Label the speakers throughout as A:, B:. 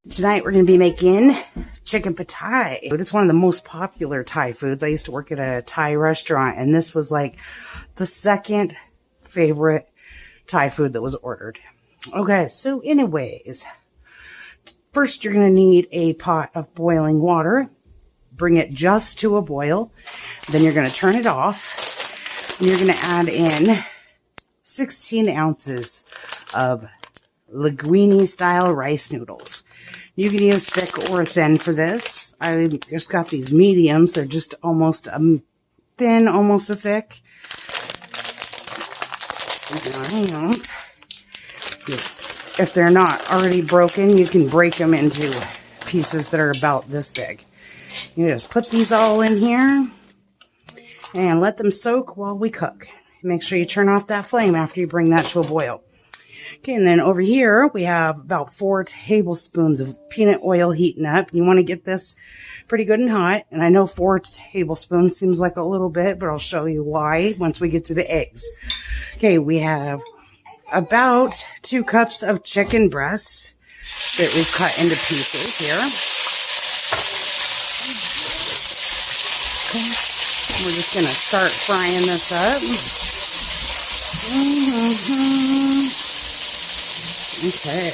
A: Tonight we're going to be making chicken pad thai. It's one of the most popular Thai foods. I used to work at a Thai restaurant, and this was like the second favorite Thai food that was ordered. Okay, so anyways, first you're going to need a pot of boiling water. Bring it just to a boil. Then you're going to turn it off, and you're going to add in 16 ounces of linguine style rice noodles. You can use thick or thin for this. I just got these mediums. They're just almost thin, almost a thick. Just, if they're not already broken, you can break them into pieces that are about this big. You just put these all in here and let them soak while we cook. Make sure you turn off that flame after you bring that to a boil. Okay, and then over here, we have about 4 tablespoons of peanut oil heating up. You want to get this pretty good and hot. And I know 4 tablespoons seems like a little bit, but I'll show you why once we get to the eggs. Okay, we have about 2 cups of chicken breasts that we've cut into pieces here. Okay, we're just going to start frying this up. Okay.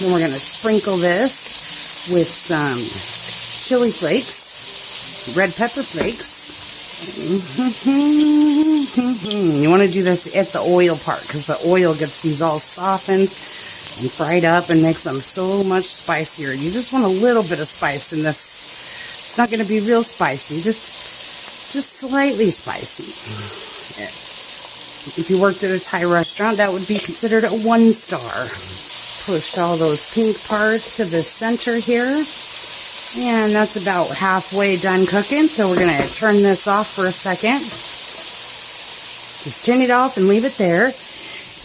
A: Then we're going to sprinkle this with some chili flakes, red pepper flakes. You want to do this at the oil part because the oil gets these all softened and fried up and makes them so much spicier. You just want a little bit of spice in this. It's not going to be real spicy, just slightly spicy. If you worked at a Thai restaurant, that would be considered a 1-star. Push all those pink parts to the center here. And that's about halfway done cooking. So we're going to turn this off for a second. Just turn it off and leave it there.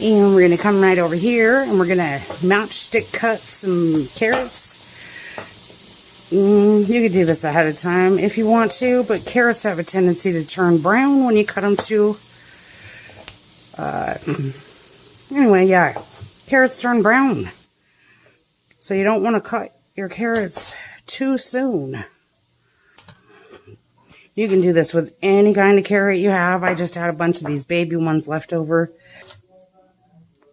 A: And we're going to come right over here and we're going to matchstick cut some carrots. You can do this ahead of time if you want to, but carrots have a tendency to turn brown when you cut them too. Anyway, yeah, carrots turn brown. So you don't want to cut your carrots too soon. You can do this with any kind of carrot you have. I just had a bunch of these baby ones left over.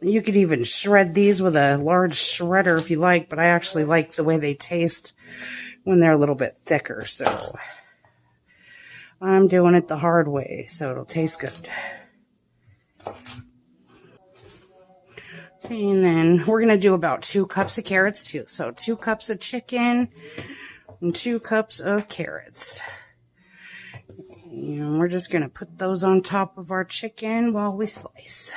A: You could even shred these with a large shredder if you like, but I actually like the way they taste when they're a little bit thicker. So I'm doing it the hard way, so it'll taste good. Okay, and then we're going to do about 2 cups of carrots too. So 2 cups of chicken and 2 cups of carrots. And we're just going to put those on top of our chicken while we slice.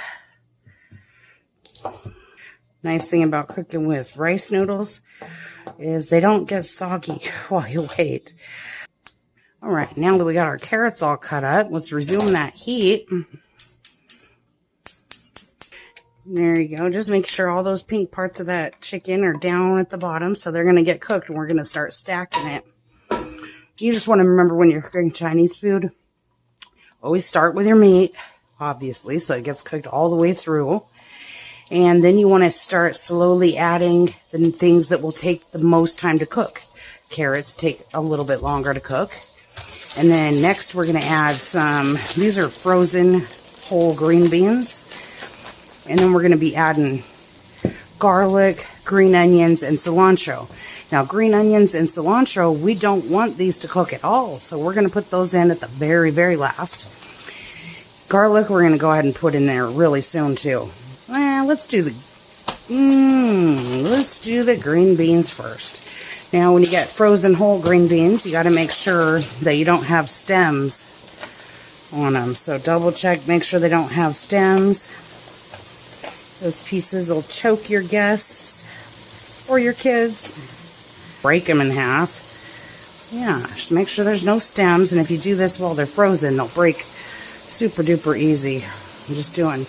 A: Nice thing about cooking with rice noodles is they don't get soggy while you wait. Alright, now that we got our carrots all cut up, let's resume that heat. There you go. Just make sure all those pink parts of that chicken are down at the bottom so they're going to get cooked and we're going to start stacking it. You just want to remember when you're cooking Chinese food, always start with your meat, obviously, so it gets cooked all the way through. And then you want to start slowly adding the things that will take the most time to cook. Carrots take a little bit longer to cook. And then next we're going to add some, these are frozen whole green beans. And then we're going to be adding garlic, green onions, and cilantro. Now, green onions and cilantro, we don't want these to cook at all. So we're going to put those in at the very, very last. Garlic, we're going to go ahead and put in there really soon, too. Well, let's do the green beans first. Now, when you get frozen whole green beans, you got to make sure that you don't have stems on them. So double check, make sure they don't have stems. Those pieces will choke your guests or your kids. Break them in half. Yeah, just make sure there's no stems. And if you do this while they're frozen, they'll break super duper easy. I'm just doing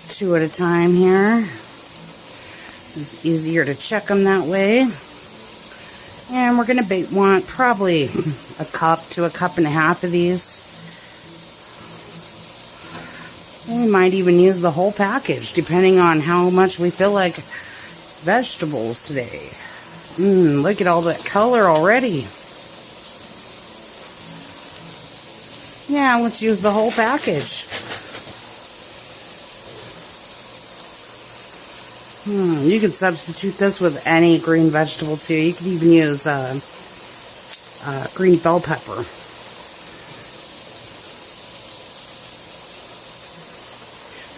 A: 2 at a time here. It's easier to check them that way. And we're going to want probably a cup to a cup and a half of these. We might even use the whole package, depending on how much we feel like vegetables today. Look at all that color already. Yeah, let's use the whole package. You can substitute this with any green vegetable too. You could even use green bell pepper.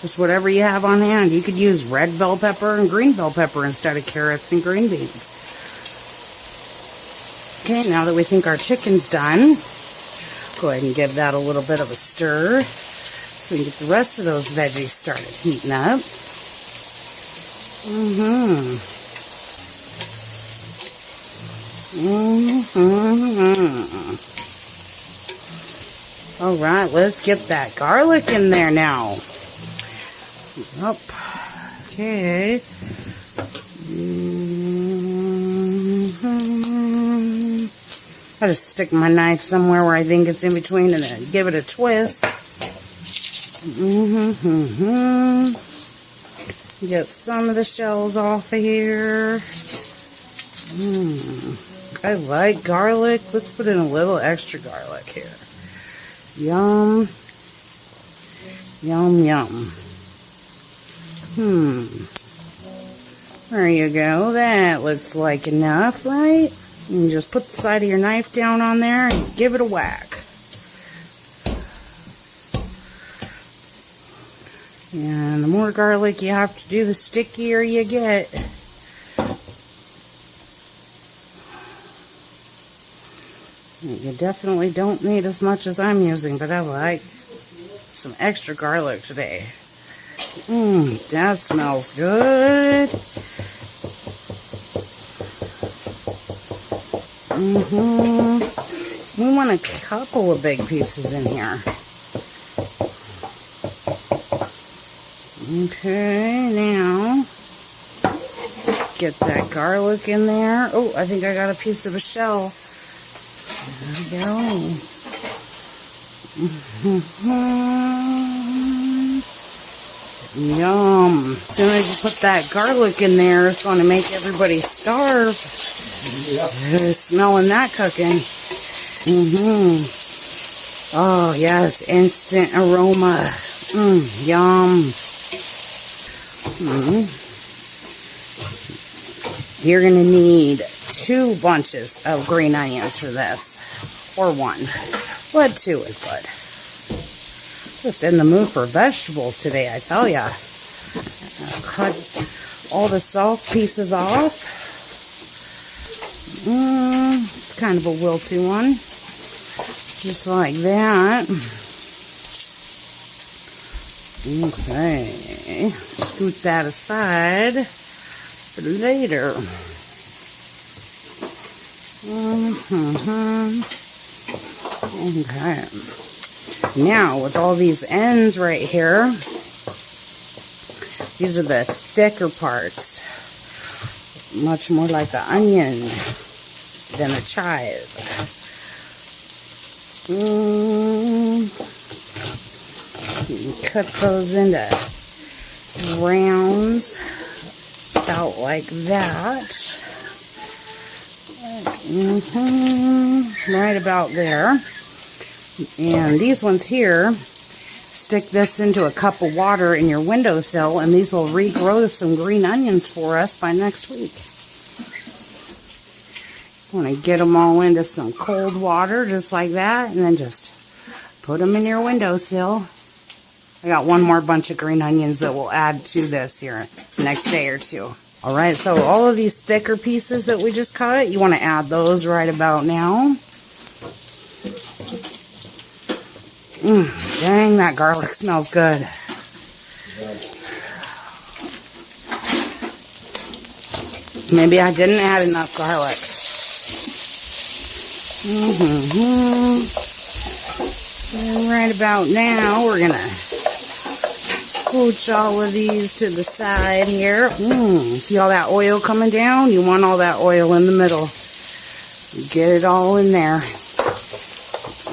A: Just whatever you have on hand. You could use red bell pepper and green bell pepper instead of carrots and green beans. Okay, now that we think our chicken's done, go ahead and give that a little bit of a stir so we can get the rest of those veggies started heating up. All right, let's get that garlic in there now. Up. Okay. I just stick my knife somewhere where I think it's in between and then give it a twist. Get some of the shells off of here. I like garlic. Let's put in a little extra garlic here. Yum. Yum, yum. There you go. That looks like enough, right? You just put the side of your knife down on there and give it a whack. And the more garlic you have to do, the stickier you get. You definitely don't need as much as I'm using, but I like some extra garlic today. That smells good. We want a couple of big pieces in here. Okay, now get that garlic in there. Oh, I think I got a piece of a shell. There we go. Yum. As soon as you put that garlic in there, it's going to make everybody starve. Smelling that cooking. Oh, yes. Instant aroma. Yum. You're going to need 2 bunches of green onions for this. Or 1. But 2 is good. Just in the mood for vegetables today, I tell ya. Cut all the soft pieces off. Kind of a wilty one. Just like that. Okay. Scoot that aside for later. Okay. Now, with all these ends right here, these are the thicker parts. Much more like the onion than a chive. Cut those into rounds, about like that. Right about there. And these ones here, stick this into a cup of water in your windowsill, and these will regrow some green onions for us by next week. Want to get them all into some cold water, just like that, and then just put them in your windowsill. I got one more bunch of green onions that we'll add to this here next day or two. Alright, so all of these thicker pieces that we just cut, you want to add those right about now. Dang, that garlic smells good. Maybe I didn't add enough garlic. And right about now, we're going to scooch all of these to the side here. See all that oil coming down? You want all that oil in the middle. Get it all in there.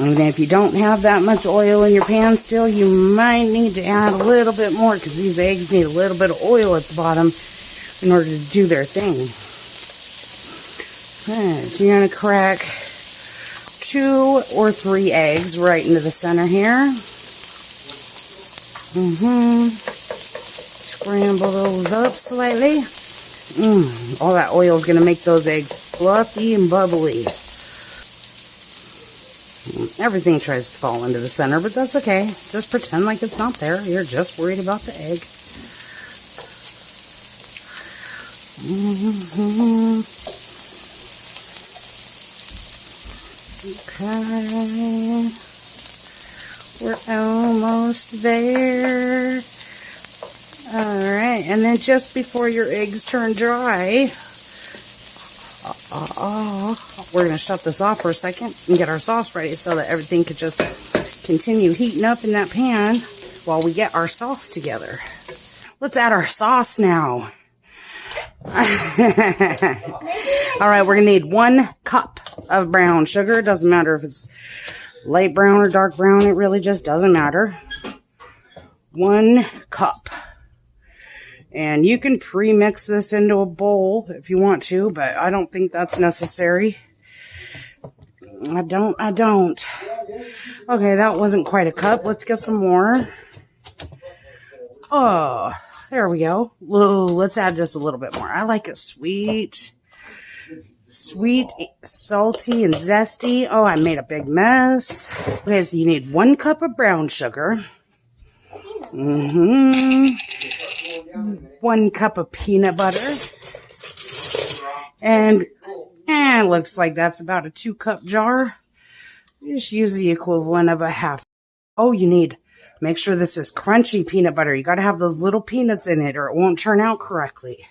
A: And if you don't have that much oil in your pan still, you might need to add a little bit more because these eggs need a little bit of oil at the bottom in order to do their thing. Alright, so you're going to crack 2 or 3 eggs right into the center here. Scramble those up slightly. All that oil is going to make those eggs fluffy and bubbly. Everything tries to fall into the center, but that's okay. Just pretend like it's not there. You're just worried about the egg. Okay. We're almost there. Alright, and then just before your eggs turn dry, we're going to shut this off for a second and get our sauce ready so that everything could just continue heating up in that pan while we get our sauce together. Let's add our sauce now. Alright, we're going to need 1 cup of brown sugar. It doesn't matter if it's light brown or dark brown. It really just doesn't matter. 1 cup. And you can pre-mix this into a bowl if you want to, but I don't think that's necessary. I don't. Okay, that wasn't quite a cup. Let's get some more. Oh, there we go. Ooh, let's add just a little bit more. I like it sweet. Sweet, salty, and zesty. Oh, I made a big mess. Okay, so you need 1 cup of brown sugar. 1 cup of peanut butter. And it looks like that's about a 2-cup jar. Just use the equivalent of a half. Oh, make sure this is crunchy peanut butter. You got to have those little peanuts in it or it won't turn out correctly.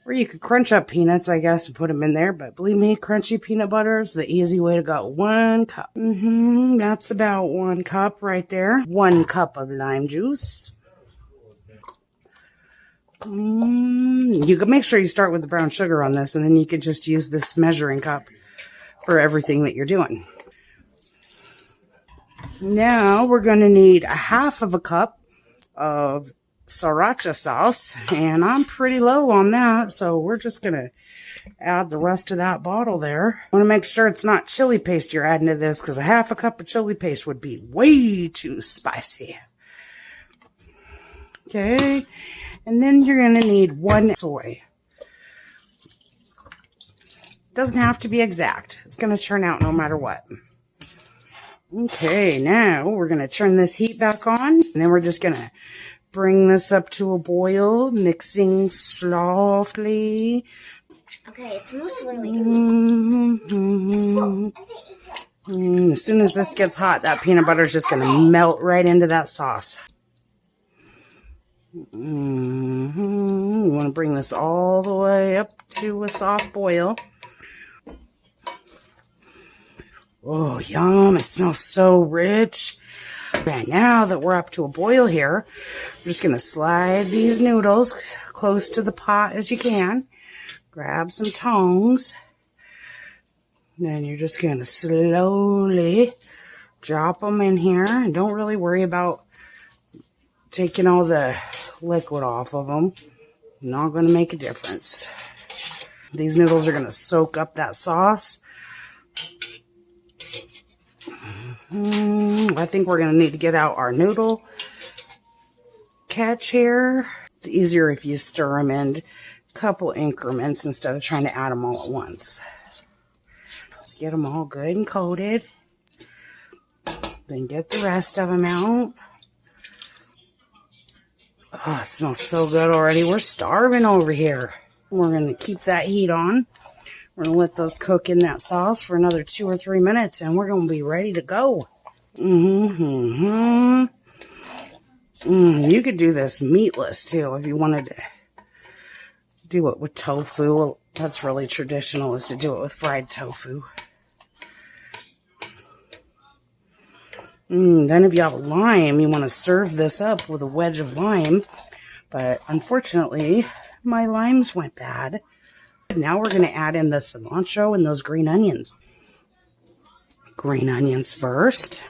A: Or you could crunch up peanuts, I guess, and put them in there. But believe me, crunchy peanut butter is the easy way to go. 1 cup. That's about 1 cup right there. 1 cup of lime juice. You can make sure you start with the brown sugar on this, and then you can just use this measuring cup for everything that you're doing. Now we're going to need 1/2 cup of Siracha sauce, and I'm pretty low on that, so we're just going to add the rest of that bottle there. I want to make sure it's not chili paste you're adding to this, because 1/2 cup of chili paste would be way too spicy. Okay, and then you're going to need 1 soy. Doesn't have to be exact. It's going to turn out no matter what. Okay, now we're going to turn this heat back on, and then we're just going to bring this up to a boil, mixing softly.
B: Okay, it's mostly like...
A: As soon as this gets hot, that peanut butter is just going to melt right into that sauce. You want to bring this all the way up to a soft boil. Oh, yum. It smells so rich. Okay, now that we're up to a boil here, we're just going to slide these noodles close to the pot as you can. Grab some tongs. Then you're just going to slowly drop them in here. And don't really worry about taking all the liquid off of them. Not going to make a difference. These noodles are going to soak up that sauce. I think we're going to need to get out our noodle catch here. It's easier if you stir them in a couple increments instead of trying to add them all at once. Let's get them all good and coated. Then get the rest of them out. Oh, it smells so good already. We're starving over here. We're going to keep that heat on. We're going to let those cook in that sauce for another 2 or 3 minutes, and we're going to be ready to go. You could do this meatless, too, if you wanted to do it with tofu. That's really traditional, is to do it with fried tofu. Then if you have a lime, you want to serve this up with a wedge of lime. But unfortunately, my limes went bad. Now we're going to add in the cilantro and those green onions. green onions first.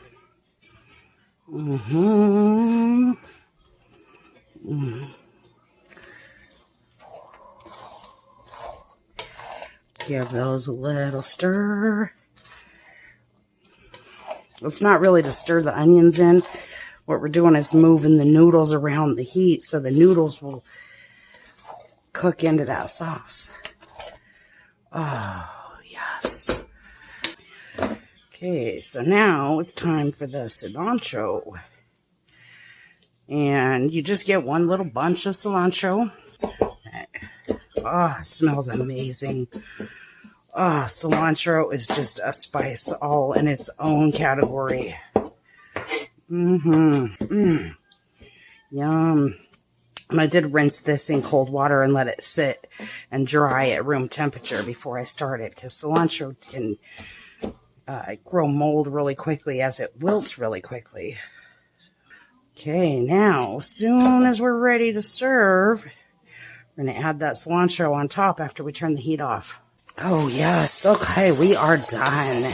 A: Mm-hmm. Give those a little stir. It's not really to stir the onions in. What we're doing is moving the noodles around the heat so the noodles will cook into that sauce. Oh, yes. Okay, so now it's time for the cilantro. And you just get one little bunch of cilantro. Oh, it smells amazing. Oh, cilantro is just a spice all in its own category. Yum. And I did rinse this in cold water and let it sit and dry at room temperature before I started, because cilantro can grow mold really quickly as it wilts really quickly. Okay, now, as soon as we're ready to serve, we're going to add that cilantro on top after we turn the heat off. Oh, yes. Okay, we are done.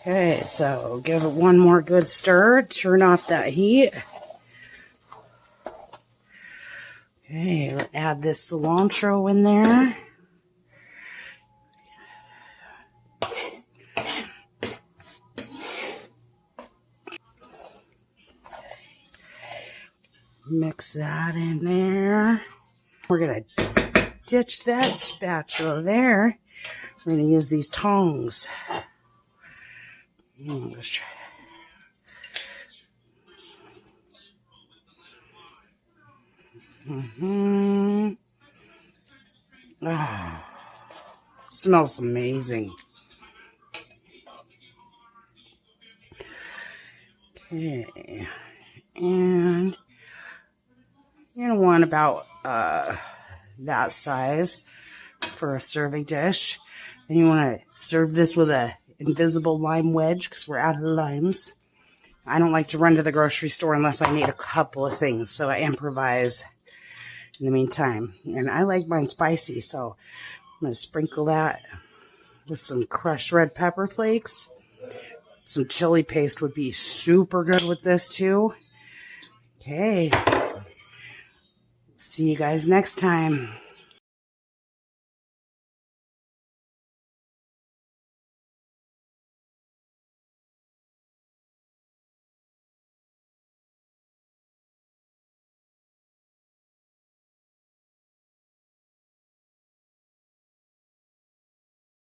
A: Okay, so give it one more good stir. Turn off that heat. Okay, let's add this cilantro in there. Mix that in there. We're going to ditch that spatula there. We're going to use these tongs. Let's try. Oh, smells amazing. Okay, and you're going to want about that size for a serving dish. And you want to serve this with a invisible lime wedge because we're out of limes. I don't like to run to the grocery store unless I need a couple of things, so I improvise in the meantime. And I like mine spicy, so I'm going to sprinkle that with some crushed red pepper flakes. Some chili paste would be super good with this too. Okay. See you guys next time.